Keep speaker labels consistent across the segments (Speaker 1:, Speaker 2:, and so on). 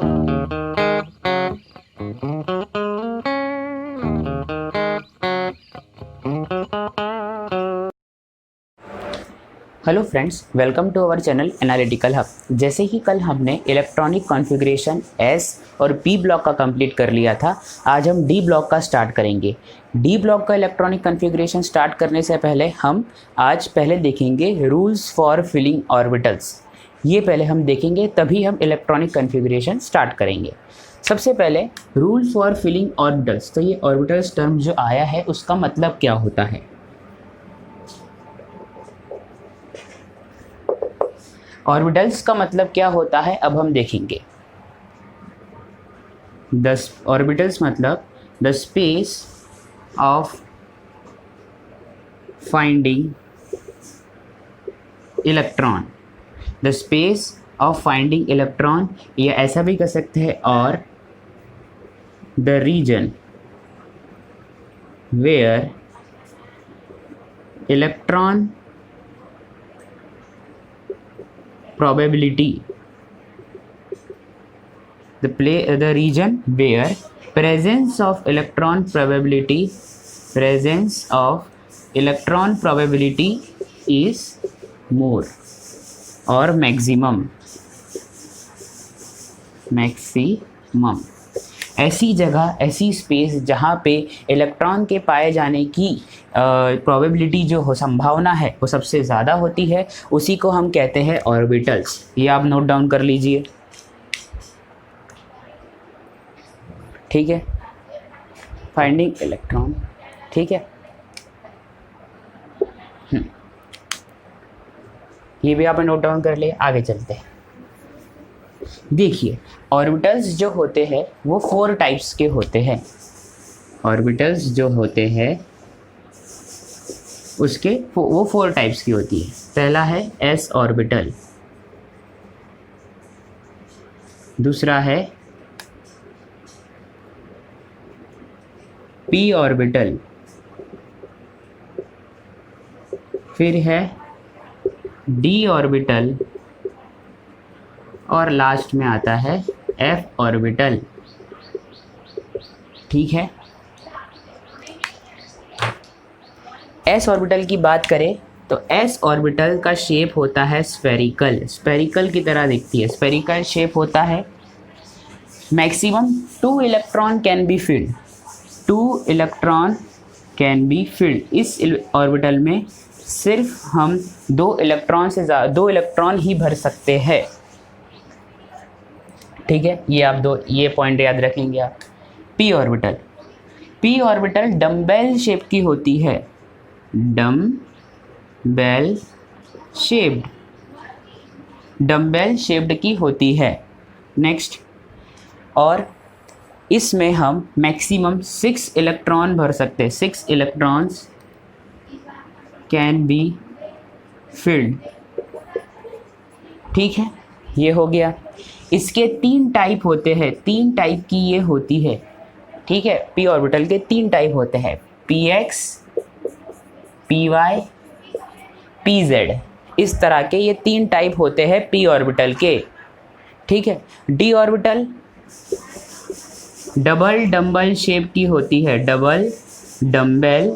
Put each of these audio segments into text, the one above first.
Speaker 1: Hello friends, welcome to our channel analytical hub. जैसे ही कल हमने इलेक्ट्रॉनिक कॉन्फ़िगरेशन एस और पी ब्लॉक का कंप्लीट कर लिया था, आज हम डी ब्लॉक का स्टार्ट करेंगे। डी ब्लॉक का इलेक्ट्रॉनिक कॉन्फ़िगरेशन स्टार्ट करने से पहले हम आज पहले देखेंगे रूल्स फॉर फिलिंग ऑर्बिटल्स। ये पहले हम देखेंगे, तभी हम इलेक्ट्रॉनिक कॉन्फ़िगरेशन स्टार्ट करेंगे। सबसे पहले रूल्स फॉर फिलिंग ऑर्बिटल्स। तो ये ऑर्बिटल्स टर्म जो आया है उसका मतलब क्या होता है। ऑर्बिटल्स का मतलब क्या होता है अब हम देखेंगे। ऑर्बिटल्स मतलब the space of finding electron. The space of finding electron, या ऐसा भी कह सकते हैं, और the region where electron probability, the region where presence of electron probability is more or maximum। ऐसी जगह, ऐसी स्पेस जहाँ पे इलेक्ट्रॉन के पाए जाने की प्रोबेबिलिटी जो हो, संभावना है, वो सबसे ज़्यादा होती है, उसी को हम कहते हैं ऑर्बिटल्स। ये आप नोट डाउन कर लीजिए, ठीक है। फाइंडिंग इलेक्ट्रॉन, ठीक है। ये भी आपने नोट डाउन कर लिया। आगे चलते हैं। देखिए, ऑर्बिटल्स जो होते हैं वो 4 टाइप्स के होते हैं। ऑर्बिटल्स जो होते हैं उसके वो 4 टाइप्स की होती है। पहला है एस ऑर्बिटल, दूसरा है पी ऑर्बिटल, फिर है डी ऑर्बिटल, और लास्ट में आता है एफ ऑर्बिटल, ठीक है। एस ऑर्बिटल की बात करें तो एस ऑर्बिटल का शेप होता है स्फेरिकल की तरह दिखती है। स्फेरिकल शेप होता है। Maximum 2 electron can be filled. 2 electron can be filled. इस ऑर्बिटल में सिर्फ हम 2 इलेक्ट्रॉन ही भर सकते हैं, ठीक है। ये पॉइंट याद रखेंगे आप। पी ऑर्बिटल डम्बेल शेप की होती है। डम्बेल शेप्ड की होती है। नेक्स्ट, और इसमें हम मैक्सिमम 6 इलेक्ट्रॉन भर सकते हैं। 6 इलेक्ट्रॉन्स कैन बी फिल्ड, ठीक है। ये हो गया। इसके 3 टाइप होते हैं। 3 टाइप की ये होती है, ठीक है। पी ऑर्बिटल के 3 टाइप होते हैं, px, py, pz। इस तरह के ये 3 टाइप होते हैं पी ऑर्बिटल के, ठीक है। D orbital double dumbbell shape की होती है। Double dumbbell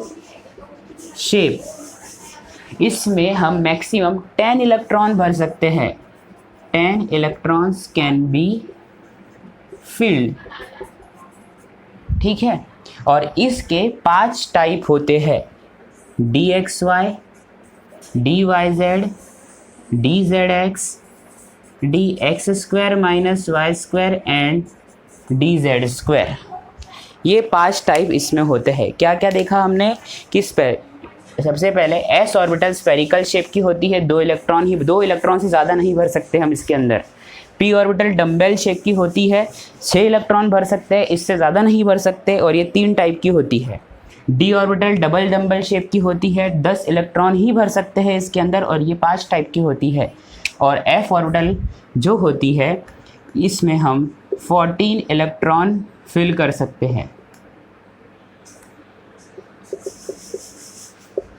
Speaker 1: shape. इसमें हम मैक्सिमम 10 इलेक्ट्रॉन भर सकते हैं। 10 इलेक्ट्रॉन्स कैन बी फिल्ड, ठीक है। और इसके 5 टाइप होते हैं, dxy, dyz, dzx, dx² - y² and dz²। ये 5 टाइप इसमें होते हैं। क्या क्या देखा हमने कि सबसे पहले एस ऑर्बिटल स्फेरिकल शेप की होती है। 2 इलेक्ट्रॉन से ज़्यादा नहीं भर सकते हम इसके अंदर। पी ऑर्बिटल डम्बेल शेप की होती है। 6 इलेक्ट्रॉन भर सकते हैं, इससे ज़्यादा नहीं भर सकते, और ये 3 टाइप की होती है। D orbital double dumbbell shape की होती है। 10 इलेक्ट्रॉन ही भर सकते हैं इसके अंदर, और ये 5 टाइप की होती है। और एफ ऑर्बिटल जो होती है इसमें हम 14 इलेक्ट्रॉन फिल कर सकते हैं,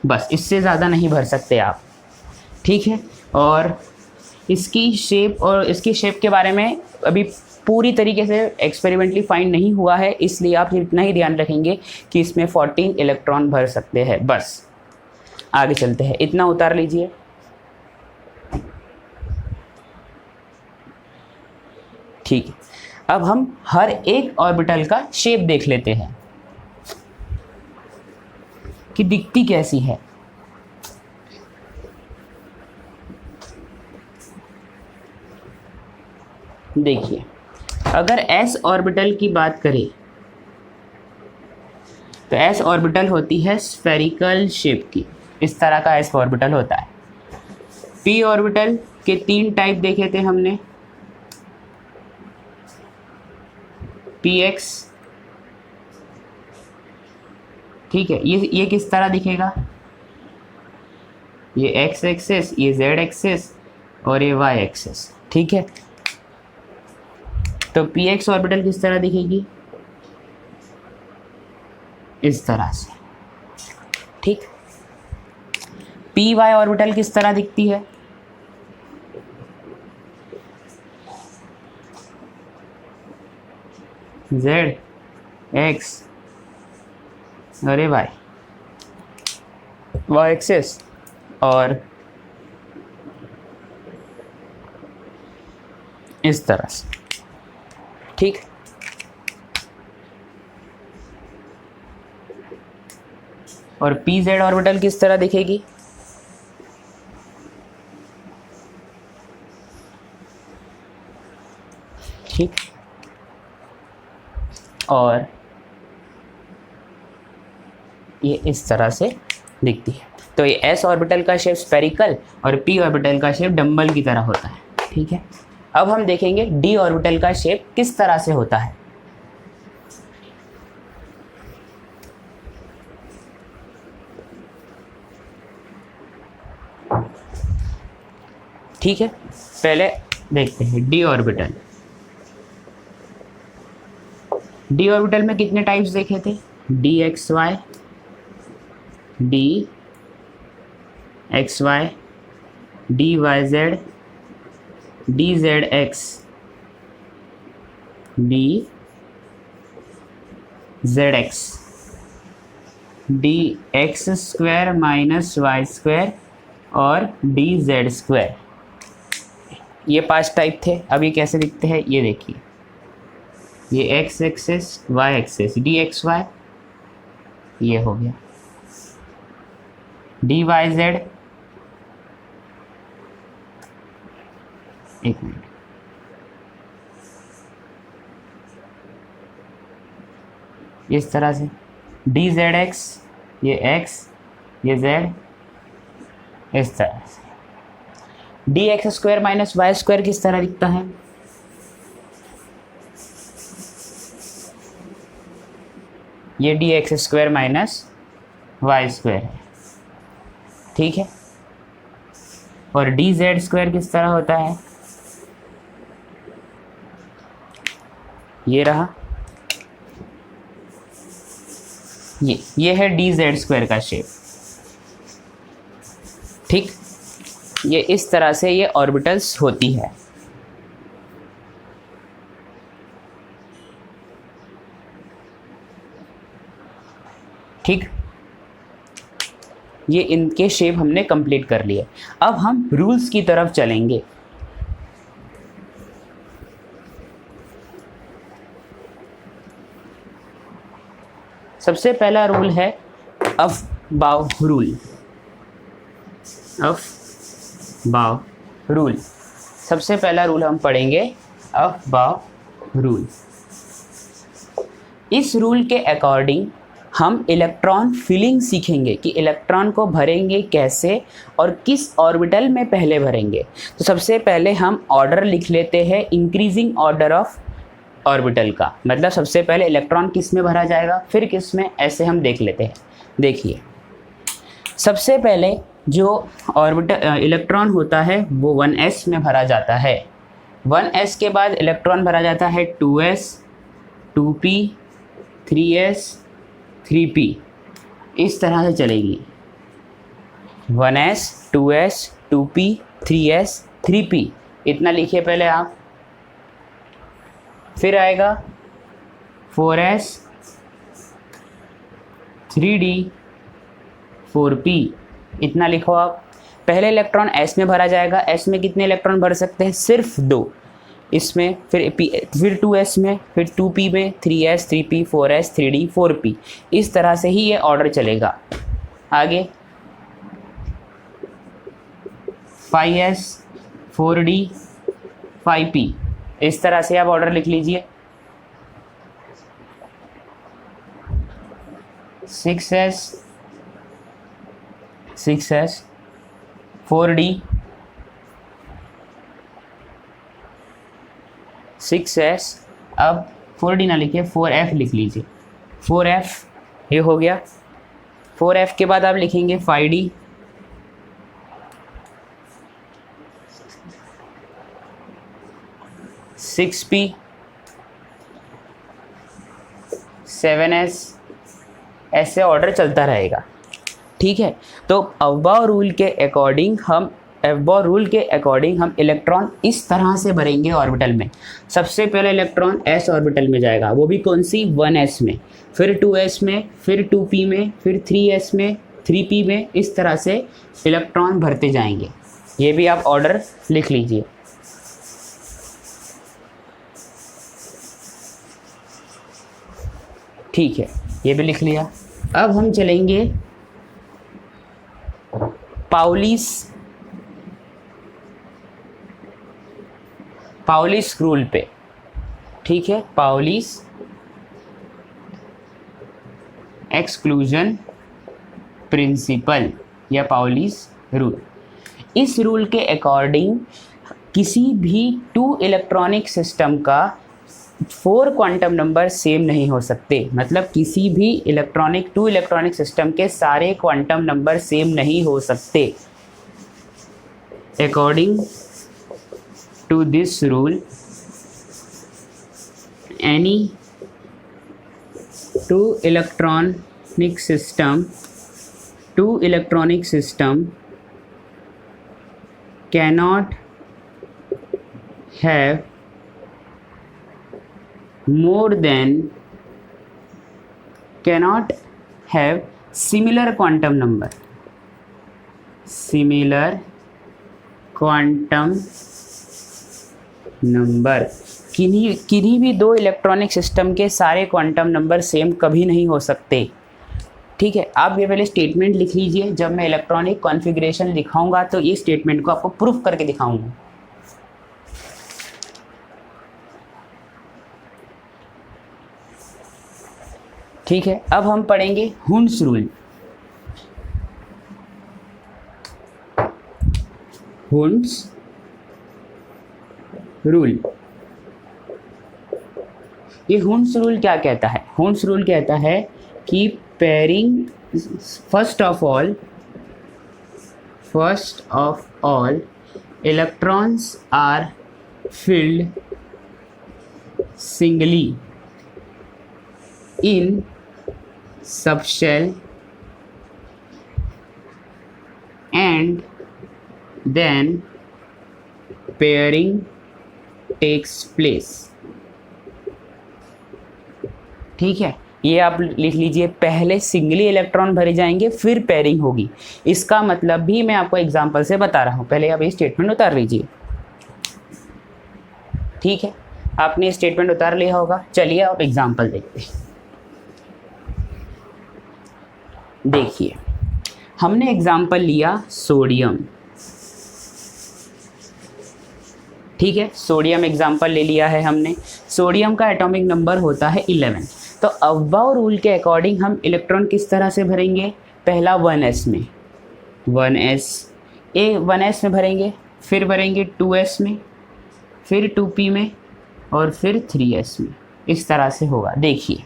Speaker 1: बस इससे ज़्यादा नहीं भर सकते आप, ठीक है। और इसकी शेप और इसकी शेप के बारे में अभी पूरी तरीके से एक्सपेरिमेंटली फाइंड नहीं हुआ है, इसलिए आप इतना ही ध्यान रखेंगे कि इसमें 14 इलेक्ट्रॉन भर सकते हैं। बस आगे चलते हैं, इतना उतार लीजिए। ठीक है, अब हम हर एक ऑर्बिटल का शेप देख लेते हैं कि दिखती कैसी है। देखिए, अगर s ऑर्बिटल की बात करें तो s ऑर्बिटल होती है स्फेरिकल शेप की, इस तरह का s ऑर्बिटल होता है। p ऑर्बिटल के 3 टाइप देखे थे हमने, px, ठीक है। ये किस तरह दिखेगा, ये x एक्सिस, ये z एक्सिस और ये y एक्सिस, ठीक है। तो px ऑर्बिटल किस तरह दिखेगी, इस तरह से, ठीक। py ऑर्बिटल किस तरह दिखती है, z x अरे y एक्सिस और इस तरह से, ठीक। और pz ऑर्बिटल किस तरह दिखेगी, ठीक। और ये इस तरह से दिखती है। तो ये s ऑर्बिटल का शेप स्फेरिकल और p ऑर्बिटल का शेप डंबल की तरह होता है, ठीक है। अब हम देखेंगे d ऑर्बिटल का शेप किस तरह से होता है। ठीक है, पहले देखते हैं d ऑर्बिटल। d ऑर्बिटल में कितने टाइप्स देखे थे, dxy, dxy, dyz, dzx, dzx, dx square minus y square और dz स्क्वायर। ये 5 टाइप थे। अब ये कैसे दिखते हैं ये देखिए, ये x axis, y axis, dxy, ये हो गया dyz, एक मिनट, इस तरह से dzx, ये x, ये z, इस तरह से। dx square minus y square किस तरह दिखता है, ये dx square minus y square है, ठीक है। और dz स्क्वायर किस तरह होता है, ये रहा, ये है dz स्क्वायर का शेप, ठीक। ये इस तरह से ये ऑर्बिटल्स होती है, ठीक। ये इनके शेप हमने कंप्लीट कर लिए। अब हम रूल्स की तरफ चलेंगे। सबसे पहला रूल है अफ-बाव रूल। अफ-बाव रूल, सबसे पहला रूल हम पढ़ेंगे अफ-बाव रूल। इस रूल के अकॉर्डिंग हम इलेक्ट्रॉन फिलिंग सीखेंगे कि इलेक्ट्रॉन को भरेंगे कैसे और किस ऑर्बिटल में पहले भरेंगे। तो सबसे पहले हम ऑर्डर लिख लेते हैं, इंक्रीजिंग ऑर्डर ऑफ ऑर्बिटल का, मतलब सबसे पहले इलेक्ट्रॉन किस में भरा जाएगा फिर किस में, ऐसे हम देख लेते हैं। देखिए, सबसे पहले जो ऑर्बिटल इलेक्ट्रॉन होता है वो 1s में भरा जाता है। 1s के बाद इलेक्ट्रॉन भरा जाता है 2s, 2p, 3s, 3p, इस तरह से चलेगी 1s, 2s, 2p, 3s, 3p, इतना लिखिए पहले आप। फिर आएगा 4s 3d 4p, इतना लिखो आप। पहले इलेक्ट्रॉन s में भरा जाएगा। s में कितने इलेक्ट्रॉन भर सकते हैं? सिर्फ 2। इसमें फिर 2s में, फिर 2p में, 3s 3p 4s 3d 4p। इस तरह से ही ये ऑर्डर चलेगा। आगे 5s 4d 5p, इस तरह से आप ऑर्डर लिख लीजिए। 6s 4d 6s, अब 4d ना लिखिए 4f लिख लीजिए। 4f ये हो गया। 4f के बाद आप लिखेंगे 5d 6p 7s, ऐसे ऑर्डर चलता रहेगा। ठीक है, तो अब्बाउ रूल के अकॉर्डिंग हम इलेक्ट्रॉन इस तरह से भरेंगे ऑर्बिटल में। सबसे पहले इलेक्ट्रॉन s ऑर्बिटल में जाएगा, वो भी कौन सी? 1s में, फिर 2s में, फिर 2p में, फिर 3s में, 3p में। इस तरह से इलेक्ट्रॉन भरते जाएंगे। ये भी आप ऑर्डर लिख लीजिए। ठीक है, ये भी लिख लिया। अब हम चलेंगे पाउलिस रूल पे। ठीक है, पाउलिस एक्सक्लूजन प्रिंसिपल या पाउलिस रूल। इस रूल के अकॉर्डिंग किसी भी 2 इलेक्ट्रॉनिक सिस्टम का 4 क्वांटम नंबर सेम नहीं हो सकते। मतलब किसी भी 2 इलेक्ट्रॉनिक सिस्टम के सारे क्वांटम नंबर सेम नहीं हो सकते। According to this rule, any 2 electronic system cannot have similar quantum number, किन्हीं भी 2 इलेक्ट्रॉनिक सिस्टम के सारे क्वांटम नंबर सेम कभी नहीं हो सकते। ठीक है, आप ये पहले स्टेटमेंट लिख लीजिए। जब मैं इलेक्ट्रॉनिक कॉन्फ़िगरेशन दिखाऊंगा तो ये स्टेटमेंट को आपको प्रूफ करके दिखाऊंगा। ठीक है, अब हम पढ़ेंगे हुंड्स रूल। हुंड्स रूल, ये हुंड्स रूल क्या कहता है? हुंड्स रूल कहता है कि pairing, first of all electrons are filled singly in subshell and then pairing takes place। ठीक है, ये आप लिख लीजिए। पहले सिंगली इलेक्ट्रॉन भरे जाएंगे, फिर पेयरिंग होगी। इसका मतलब भी मैं आपको एग्जांपल से बता रहा हूँ। पहले आप ये स्टेटमेंट उतार लीजिए। ठीक है, आपने स्टेटमेंट उतार लिया होगा। चलिए आप एग्जांपल देखते हैं। देखिए, हमने एग्जांपल लिया सोडियम। ठीक है, सोडियम एग्जांपल ले लिया है हमने। सोडियम का एटॉमिक नंबर होता है 11। तो अब्बाउ रूल के अकॉर्डिंग हम इलेक्ट्रॉन किस तरह से भरेंगे? पहला 1s में, 1s में भरेंगे, फिर भरेंगे 2s में, फिर 2p में, और फिर 3s में। इस तरह से होगा। देखिए,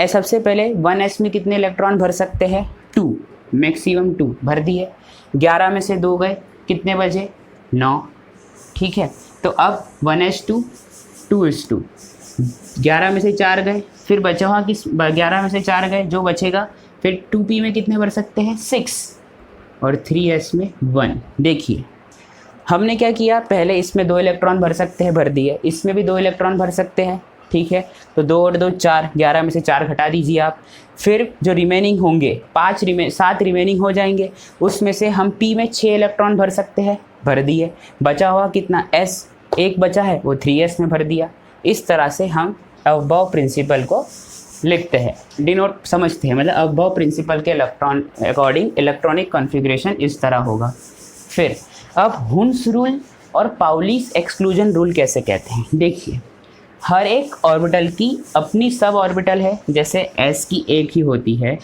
Speaker 1: सबसे पहले 1s में कितने इलेक्ट्रॉन भर सकते हैं? 2, मैक्सिमम 2 भर दिए। 11 में से 2 गए, कितने बचे? 9। ठीक है, तो अब 1s2 2s2, 11 में से 4 गए, फिर बचा हुआ किस? 11 में से 4 गए, जो बचेगा। फिर 2p में कितने भर सकते हैं? 6, और 3s में 1। देखिए, हमने क्या किया, पहले इसमें 2 इलेक्ट्रॉन भर सकते हैं, भर दिए, इसमें भी 2 इलेक्ट्रॉन भर सकते हैं, ठीक है। तो 2 और 2 4, 11 में से 4 घटा दीजिए आप। फिर जो रिमेनिंग होंगे 7 रिमेनिंग हो जाएंगे, उसमें से हम P में 6 इलेक्ट्रॉन भर सकते हैं, भर दिए। बचा हुआ कितना S, एक बचा है, वो 3s में भर दिया। इस तरह से हम अबव प्रिंसिपल को लिखते हैं, डिनोट समझते हैं, मतलब अबव प्रिंसिपल के इलेक्ट्रॉन अकॉर्डिंग इलेक्ट्रॉनिक कॉन्फ़िगरेशन इस तरह होगा। फिर अब हुन्स रूल और पाउलीस एक्सक्लूजन रूल कैसे कहते हैं, देखिए। हर एक ऑर्बिटल की अपनी सब ऑर्बिटल है, जैसे s की एक ही होती है,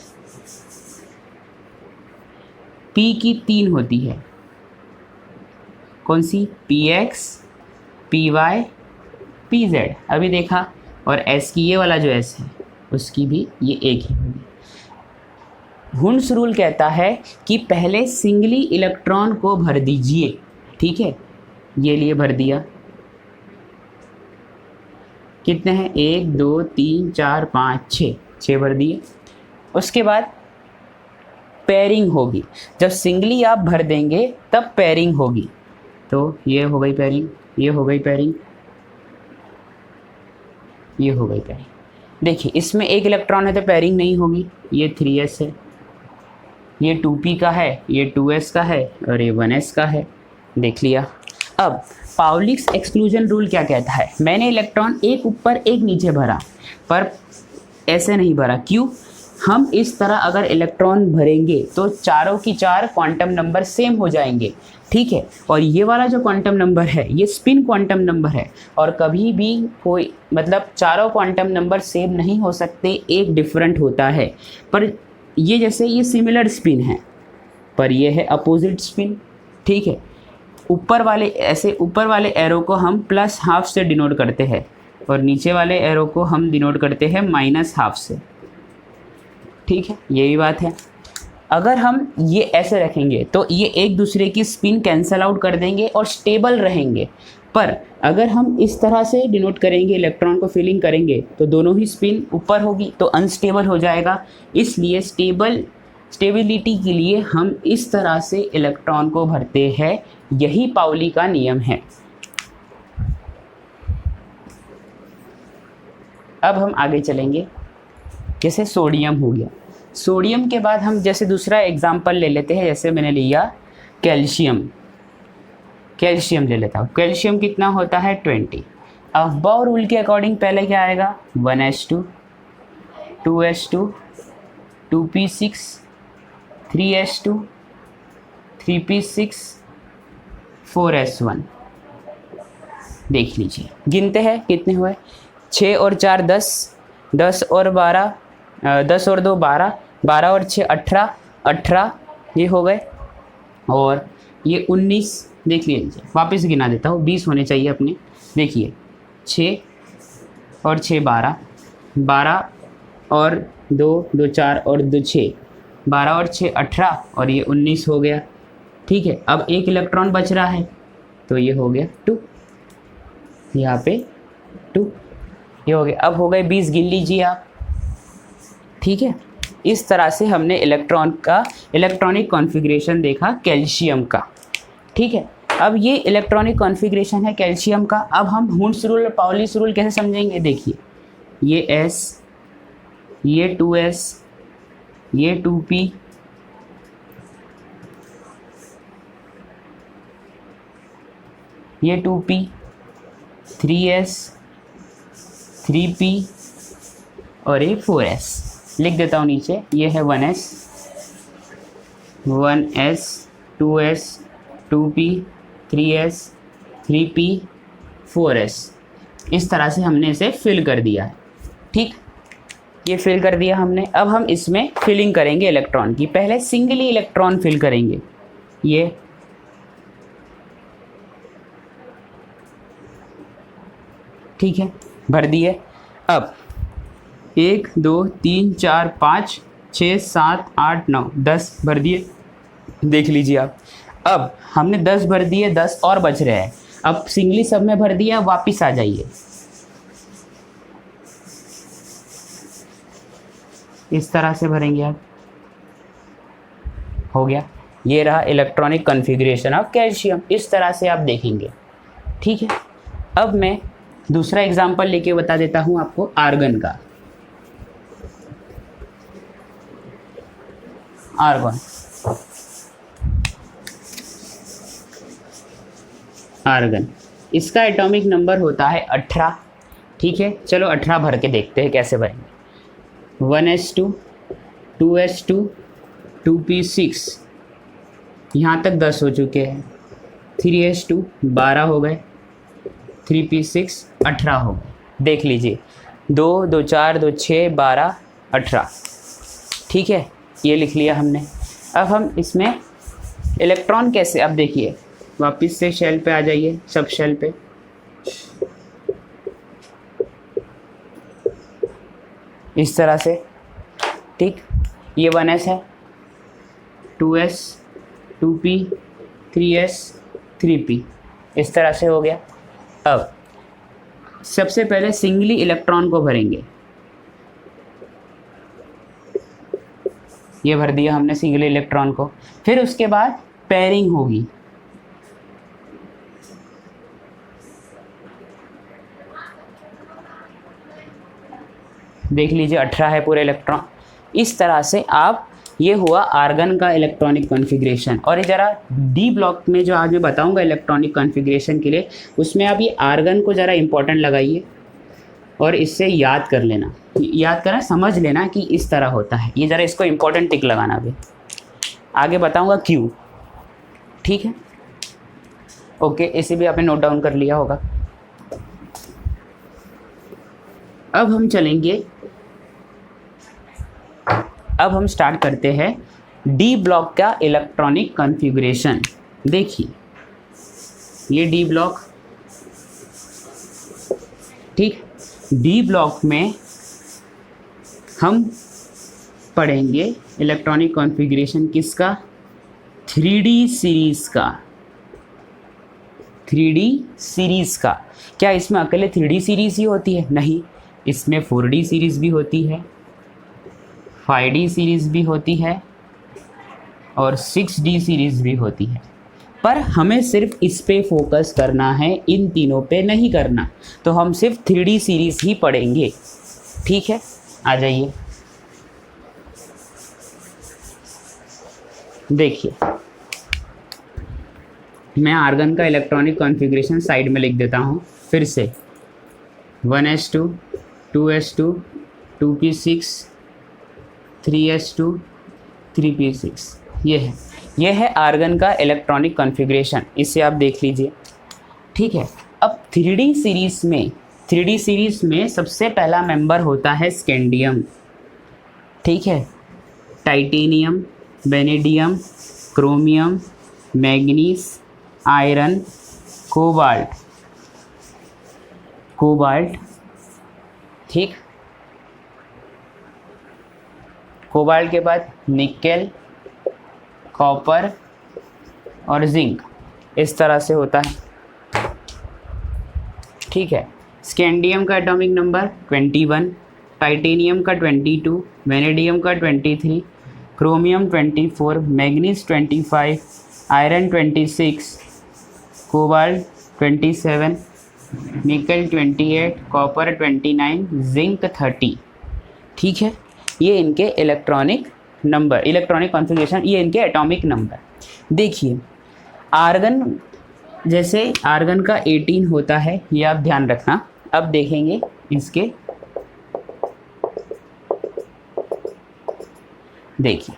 Speaker 1: p की 3 होती है, कौन सी, px, py, pz, अभी देखा। और s की ये वाला जो s है उसकी भी ये एक ही होगी। हुन्स रूल कहता है कि पहले सिंगली इलेक्ट्रॉन को भर दीजिए, ठीक है, ये लिए भर दिया, कितने हैं, 1 2 3 4 5 6 भर दिए। उसके बाद पेयरिंग होगी, जब सिंगली आप भर देंगे तब पेयरिंग होगी। तो ये हो गई पेयरिंग, ये हो गई पेयरिंग, ये हो गई पेयरिंग। देखिए इसमें एक इलेक्ट्रॉन है तो पेयरिंग नहीं होगी, ये 3s है, ये 2p का है, ये 2s का है और ये 1s का है, देख लिया। अब पाउलिस एक्सक्लूजन रूल क्या कहता है, मैंने इलेक्ट्रॉन एक ऊपर एक नीचे भरा, पर ऐसे नहीं भरा, क्यों, हम इस तरह अगर इलेक्ट्रॉन भरेंगे तो चारों की 4 क्वांटम नंबर सेम हो जाएंगे, ठीक है। और ये वाला जो क्वांटम नंबर है ये स्पिन क्वांटम नंबर है, और कभी भी कोई मतलब चारों क्वांटम नंबर सेम नहीं हो सकते, एक डिफरेंट होता है। पर ये जैसे ये सिमिलर स्पिन है, पर ये है अपोजिट स्पिन, ठीक है। ऊपर वाले एरो को हम +½ से डिनोट करते हैं और नीचे वाले एरो को हम डिनोट करते हैं -½ से, ठीक है, यही बात है। अगर हम ये ऐसे रखेंगे तो ये एक दूसरे की स्पिन कैंसल आउट कर देंगे और स्टेबल रहेंगे, पर अगर हम इस तरह से डिनोट करेंगे, इलेक्ट्रॉन को फिलिंग करेंगे, तो दोनों ही स्पिन ऊपर होगी तो अनस्टेबल हो जाएगा। इसलिए स्टेबिलिटी के लिए हम इस तरह से इलेक्ट्रॉन को भरते हैं, यही पाउली का नियम है। अब हम आगे चलेंगे, जैसे सोडियम हो गया, सोडियम के बाद हम जैसे दूसरा एग्जाम्पल ले लेते हैं, जैसे मैंने लिया कैल्शियम ले लेता हूँ। कैल्शियम कितना होता है 20। अबव रूल के अकॉर्डिंग पहले क्या आएगा 1s2 2s2 2p6 3s2 3p6 4s1। देख लीजिए, गिनते हैं कितने हुए, 6 और 4 10, 10 और 12 10 और 2 12, 12 और 6 18, 18 ये हो गए, और ये 19। देख लीजिए, वापस गिना देता हूँ, 20 होने चाहिए अपने। देखिए 6 और 6 12, 12 और 2 2 4 और 2 6, 12 और 6 18 और ये 19 हो गया, ठीक है। अब एक इलेक्ट्रॉन बच रहा है तो ये हो गया 2, यहाँ पे 2, ये हो गया। अब हो गए 20, गिन लीजिए आप, ठीक है। इस तरह से हमने इलेक्ट्रॉनिक कॉन्फ़िगरेशन देखा कैल्शियम का, ठीक है। अब ये इलेक्ट्रॉनिक कॉन्फ़िगरेशन है कैल्शियम का। अब हम हुन्स रूल और पाउलिस रूल कैसे समझेंगे, देखिए ये S, ये 2s, ये 2p, ये 2p, 3s, 3p और ये 4s। लिख देता हूँ नीचे, ये है 1s, 2s, 2p, 3s, 3p, 4s। इस तरह से हमने इसे फिल कर दिया है, ठीक, ये फिल कर दिया हमने। अब हम इसमें फिलिंग करेंगे इलेक्ट्रॉन की। पहले सिंगली इलेक्ट्रॉन फिल करेंगे, ये ठीक है, भर दिए। अब 1 2 3 4 5 6 7 8 9 10 भर दिए, देख लीजिए आप। अब हमने 10 भर दिए, 10 और बच रहे हैं। अब सिंगली सब में भर दिया, वापिस आ जाइए, इस तरह से भरेंगे आप, हो गया। ये रहा इलेक्ट्रॉनिक कॉन्फ़िगरेशन ऑफ कैल्शियम, इस तरह से आप देखेंगे। ठीक है, अब मैं दूसरा एग्जांपल लेके बता देता हूँ आपको आर्गन का। आर्गन इसका एटॉमिक नंबर होता है 18। ठीक है, चलो 18 भर के देखते हैं कैसे भरेंगे। 1s2 2s2 2p6, यहाँ तक 10 हो चुके हैं। 3s2 12 हो गए, 3p6 18 हो गए। देख लीजिए 2 2 4 2 6 12 18। ठीक है, ये लिख लिया हमने। अब हम इसमें इलेक्ट्रॉन कैसे, अब देखिए वापस से शेल पे आ जाइए, सब शेल पे। इस तरह से, ठीक, ये 1s है, 2s 2p 3s 3p, इस तरह से हो गया। अब सबसे पहले सिंगली इलेक्ट्रॉन को भरेंगे, ये भर दिया हमने सिंगली इलेक्ट्रॉन को। फिर उसके बाद पेयरिंग होगी, देख लीजिए 18 है पूरे इलेक्ट्रॉन। इस तरह से आप, ये हुआ आर्गन का इलेक्ट्रॉनिक कॉन्फ़िगरेशन। और ये ज़रा डी ब्लॉक में जो आज मैं बताऊंगा इलेक्ट्रॉनिक कॉन्फ़िगरेशन के लिए, उसमें आप ये आर्गन को ज़रा इम्पोर्टेंट लगाइए और इससे याद कर लेना, याद करना, समझ लेना कि इस तरह होता है। ये ज़रा इसको इम्पोर्टेंट टिक लगाना भी। आगे बताऊँगा क्यू। ठीक है, ओके, इसे भी आपने नोट डाउन कर लिया होगा। अब हम चलेंगे, अब हम स्टार्ट करते हैं डी ब्लॉक का इलेक्ट्रॉनिक कॉन्फ़िगरेशन। देखिए ये डी ब्लॉक, ठीक, डी ब्लॉक में हम पढ़ेंगे इलेक्ट्रॉनिक कॉन्फ़िगरेशन किसका, 3D सीरीज़ का। 3D सीरीज़ का, क्या इसमें अकेले 3D सीरीज़ ही होती है? नहीं, इसमें 4D सीरीज़ भी होती है, 5D सीरीज़ भी होती है और 6D सीरीज़ भी होती है। पर हमें सिर्फ इस पे फोकस करना है, इन तीनों पे नहीं करना, तो हम सिर्फ 3D सीरीज़ ही पढ़ेंगे। ठीक है, आ जाइए। देखिए मैं आर्गन का इलेक्ट्रॉनिक कॉन्फ़िगरेशन साइड में लिख देता हूँ फिर से। 1s2 2s2 2p6 3s2 3p6, ये है आर्गन का इलेक्ट्रॉनिक कॉन्फ़िगरेशन। इसे आप देख लीजिए। ठीक है, अब 3D सीरीज़ में सबसे पहला मेंबर होता है स्कैंडियम। ठीक है, titanium, vanadium, chromium, manganese, iron, cobalt, ठीक, कोबाल्ट के बाद निकेल, कॉपर और जिंक, इस तरह से होता है। ठीक है, स्कैंडियम का एटॉमिक नंबर 21, टाइटेनियम का 22, वेनेडियम का 23, क्रोमियम 24, मैग्नीज 25, आयरन 26, कोबाल्ट 27, निकल 28, कॉपर 29, जिंक 30। ठीक है, ये इनके इलेक्ट्रॉनिक कॉन्फ़िगरेशन, ये इनके एटॉमिक नंबर। देखिए आर्गन, जैसे आर्गन का 18 होता है, ये आप ध्यान रखना। अब देखेंगे इसके, देखिए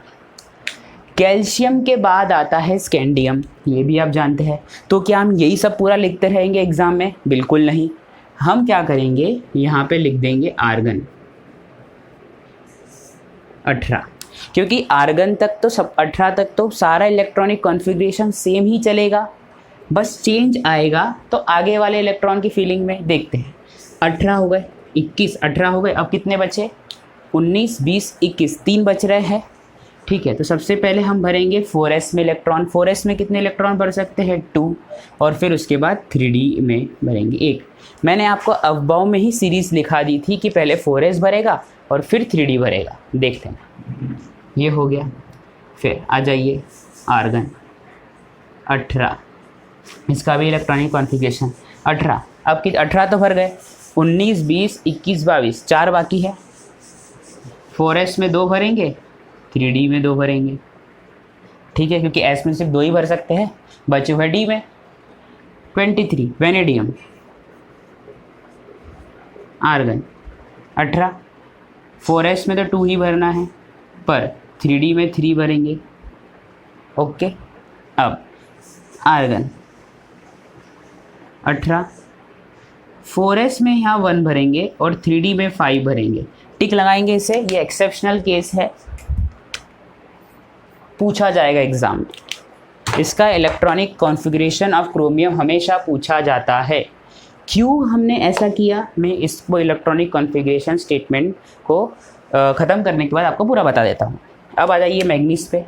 Speaker 1: कैल्शियम के बाद आता है स्कैंडियम, ये भी आप जानते हैं। तो क्या हम यही सब पूरा लिखते रहेंगे एग्ज़ाम में? बिल्कुल नहीं। हम क्या करेंगे, यहाँ पे लिख देंगे आर्गन 18, क्योंकि आर्गन तक तो सब 18 तक तो सारा इलेक्ट्रॉनिक कॉन्फ़िगरेशन सेम ही चलेगा, बस चेंज आएगा तो आगे वाले इलेक्ट्रॉन की फीलिंग में। देखते हैं, 18 हो गए, 21, 18 हो गए, अब कितने बचे? 19, 20, 21, 3 बच रहे हैं। ठीक है, तो सबसे पहले हम भरेंगे 4s में इलेक्ट्रॉन। 4s में कितने इलेक्ट्रॉन भर सकते हैं? 2। और फिर उसके बाद 3D में भरेंगे 1। मैंने आपको अवबाव में ही सीरीज़ लिखा दी थी कि पहले 4s भरेगा और फिर 3D भरेगा। देखते हैं, ये हो गया। फिर आ जाइए आर्गन 18, इसका भी इलेक्ट्रॉनिक कॉन्फ़िगरेशन 18। अब कि 18 तो भर गए, 19, 20, 21, 22 4 बाकी है। 4s में 2 भरेंगे, 3d में 2 भरेंगे, ठीक है, क्योंकि s में सिर्फ 2 ही भर सकते हैं, बचे हुए d में। 23 वेनेडियम आर्गन 18, 4s में तो 2 ही भरना है, पर 3d में 3 भरेंगे। ओके, अब आर्गन 18, 4s में यहाँ 1 भरेंगे और 3d में 5 भरेंगे। टिक लगाएंगे इसे, ये एक्सेप्शनल केस है, पूछा जाएगा एग्जाम में। इसका इलेक्ट्रॉनिक कॉन्फ़िगरेशन ऑफ क्रोमियम हमेशा पूछा जाता है। क्यों हमने ऐसा किया, मैं इसको इलेक्ट्रॉनिक कॉन्फ़िगरेशन स्टेटमेंट को ख़त्म करने के बाद आपको पूरा बता देता हूँ। अब आ जाइए मैग्नीज पे।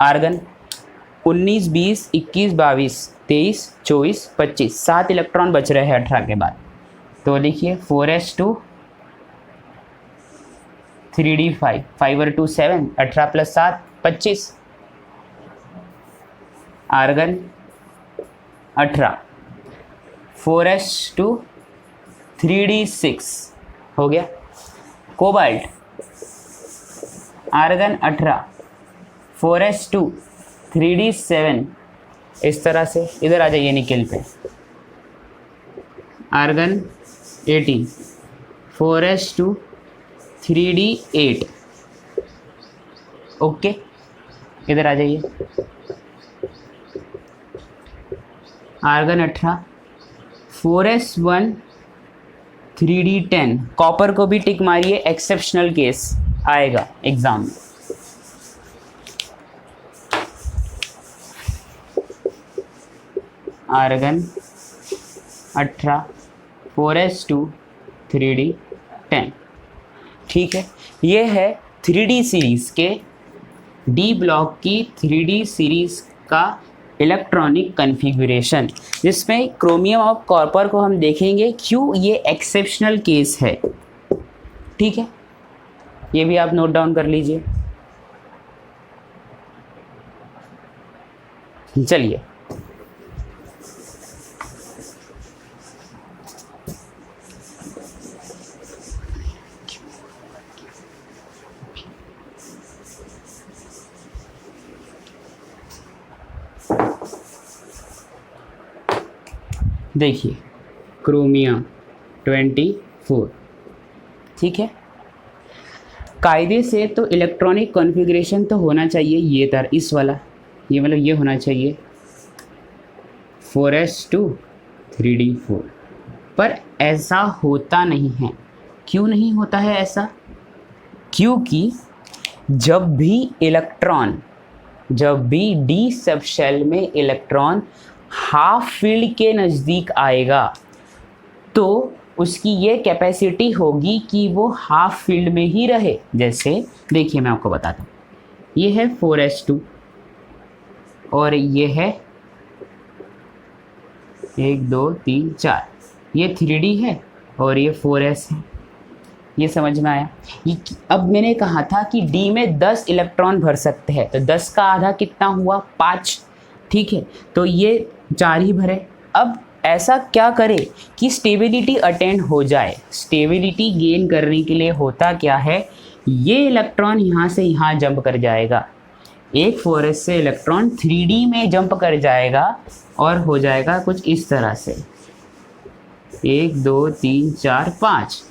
Speaker 1: आर्गन 19, 20, 21, 22, 23, 24, 25 7 इलेक्ट्रॉन बच रहे हैं 18 के बाद। तो लिखिए 4s2 3d5 5 और 2 7, 18 + 7 25। आर्गन 18, 4s2 3d6 हो गया। कोबाल्ट आर्गन 18, 4s2 3d7, इस तरह से। इधर आ जाइए निकेल पे। Argon 18, 4s2 3d8। ओके, इधर आ जाइए। Argon 18, 4s1 3d10। कॉपर को भी टिक मारिए, एक्सेप्शनल केस आएगा एग्जाम में। आर्गन 18, 4s2 3d10, ठीक है। ये है 3D सीरीज़ के डी ब्लॉक की 3D सीरीज़ का इलेक्ट्रॉनिक कॉन्फ़िगरेशन, जिसमें क्रोमियम और कॉपर को हम देखेंगे क्यों ये एक्सेप्शनल केस है, ठीक है। ये भी आप नोट डाउन कर लीजिए। चलिए देखिए, क्रोमियम 24, ठीक है। कायदे से तो इलेक्ट्रॉनिक कॉन्फ़िगरेशन तो होना चाहिए ये इस वाला, ये मतलब ये होना चाहिए 4s2 3d4, पर ऐसा होता नहीं है। क्यों नहीं होता है ऐसा? क्योंकि जब भी डी सब शेल में इलेक्ट्रॉन हाफ फील्ड के नज़दीक आएगा तो उसकी ये कैपेसिटी होगी कि वो हाफ फील्ड में ही रहे। जैसे देखिए, मैं आपको बताता हूँ, ये है 4s2 और ये है 1 2 3 4, ये 3d है और ये 4s है। ये समझ में आया? अब मैंने कहा था कि d में 10 इलेक्ट्रॉन भर सकते हैं, तो 10 का आधा कितना हुआ? 5, ठीक है। तो ये 4 ही भरे। अब ऐसा क्या करे कि स्टेबिलिटी अटेंड हो जाए? स्टेबिलिटी गेन करने के लिए होता क्या है, ये इलेक्ट्रॉन यहाँ से यहाँ जंप कर जाएगा, एक 4s से इलेक्ट्रॉन 3d में जंप कर जाएगा और हो जाएगा कुछ इस तरह से 1 2 3 4 5,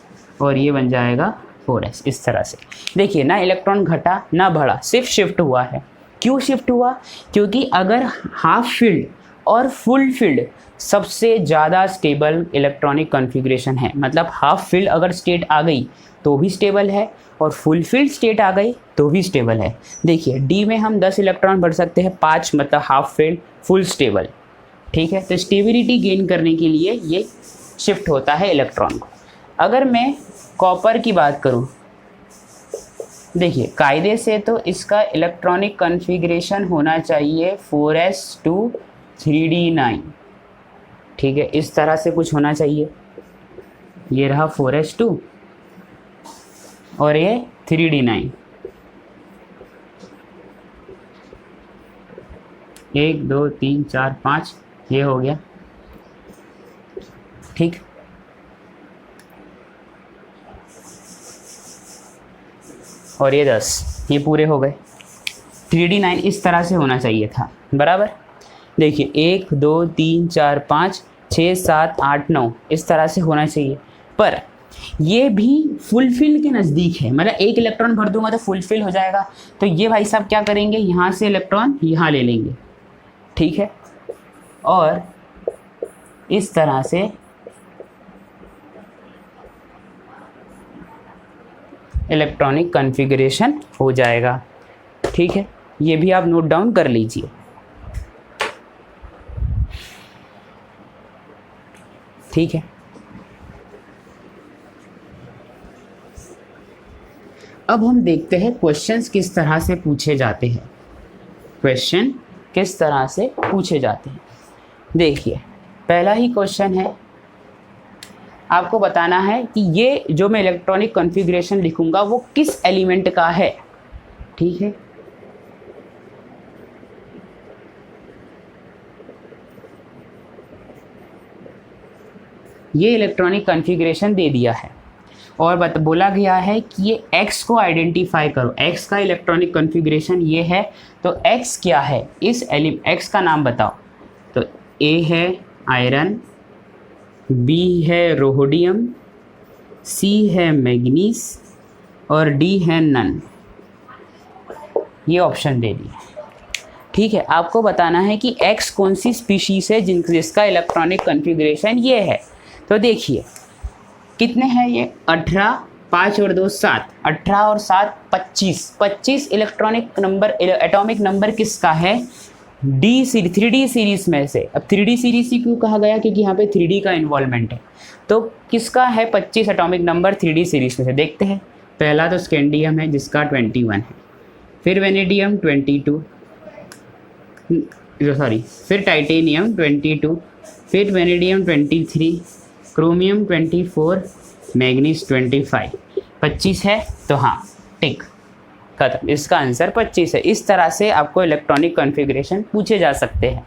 Speaker 1: और ये बन जाएगा 4s इस तरह से। देखिए ना, इलेक्ट्रॉन घटा ना बढ़ा, सिर्फ शिफ्ट हुआ है। क्यों शिफ्ट हुआ? क्योंकि अगर हाफ फील्ड और फुल फील्ड सबसे ज़्यादा स्टेबल इलेक्ट्रॉनिक कॉन्फ़िगरेशन है, मतलब हाफ फील्ड अगर स्टेट आ गई तो भी स्टेबल है और फुल फील्ड स्टेट आ गई तो भी स्टेबल है। देखिए, डी में हम 10 इलेक्ट्रॉन भर सकते हैं, 5 मतलब हाफ फील्ड फुल स्टेबल, ठीक है। तो स्टेबिलिटी गेन करने के लिए ये शिफ्ट होता है इलेक्ट्रॉन को। अगर मैं कॉपर की बात करूँ, देखिए कायदे से तो इसका इलेक्ट्रॉनिक कॉन्फ़िगरेशन होना चाहिए 4s2 3d9, ठीक है, इस तरह से कुछ होना चाहिए। ये रहा 4s2 और ये 3d9, 1 2 3 4 5, ये हो गया, ठीक। और ये 10, ये पूरे हो गए। 3D9 इस तरह से होना चाहिए था, बराबर। देखिए 1 2 3 4 5 6 7 8 9 इस तरह से होना चाहिए, पर ये भी फुलफिल के नज़दीक है, मतलब एक इलेक्ट्रॉन भर दूंगा तो फुलफिल हो जाएगा। तो ये भाई साहब क्या करेंगे, यहाँ से इलेक्ट्रॉन यहाँ ले लेंगे, ठीक है, और इस तरह से इलेक्ट्रॉनिक कॉन्फ़िगरेशन हो जाएगा, ठीक है। ये भी आप नोट डाउन कर लीजिए। ठीक है, अब हम देखते हैं क्वेश्चंस किस तरह से पूछे जाते हैं। क्वेश्चन किस तरह से पूछे जाते हैं, देखिए पहला ही क्वेश्चन है, आपको बताना है कि ये जो मैं इलेक्ट्रॉनिक कॉन्फ़िगरेशन लिखूंगा वो किस एलिमेंट का है, ठीक है। ये इलेक्ट्रॉनिक कॉन्फ़िगरेशन दे दिया है और बोला गया है कि ये X को आइडेंटिफाई करो, X का इलेक्ट्रॉनिक कॉन्फ़िगरेशन ये है, तो X क्या है, इस X का नाम बताओ। तो A है आयरन, B है रोहोडियम, C है मैग्नीज और D है नन। ये ऑप्शन दे दिए, ठीक है। आपको बताना है कि X कौन सी स्पीशीज़ है जिसका इलेक्ट्रॉनिक कॉन्फ़िगरेशन ये है। तो देखिए कितने हैं ये, 18, 5 और 2 7, 18 और 7 25 इलेक्ट्रॉनिक नंबर, एटॉमिक नंबर किसका है, डी सीरीज, 3D सीरीज में से। अब 3D सीरीज ही क्यों कहा गया, क्योंकि यहाँ पे 3D का इन्वॉल्वमेंट है। तो किसका है 25 एटॉमिक नंबर 3D सीरीज में से, देखते हैं। पहला तो स्कैंडियम है जिसका 21 है, फिर वेनेडियम 22, फिर टाइटेनियम 22, फिर वेनेडियम 23, क्रोमियम 24, मैग्नीज 25। 25 है तो हाँ टिक, खत्म, इसका आंसर 25 है। इस तरह से आपको इलेक्ट्रॉनिक कॉन्फ़िगरेशन पूछे जा सकते हैं।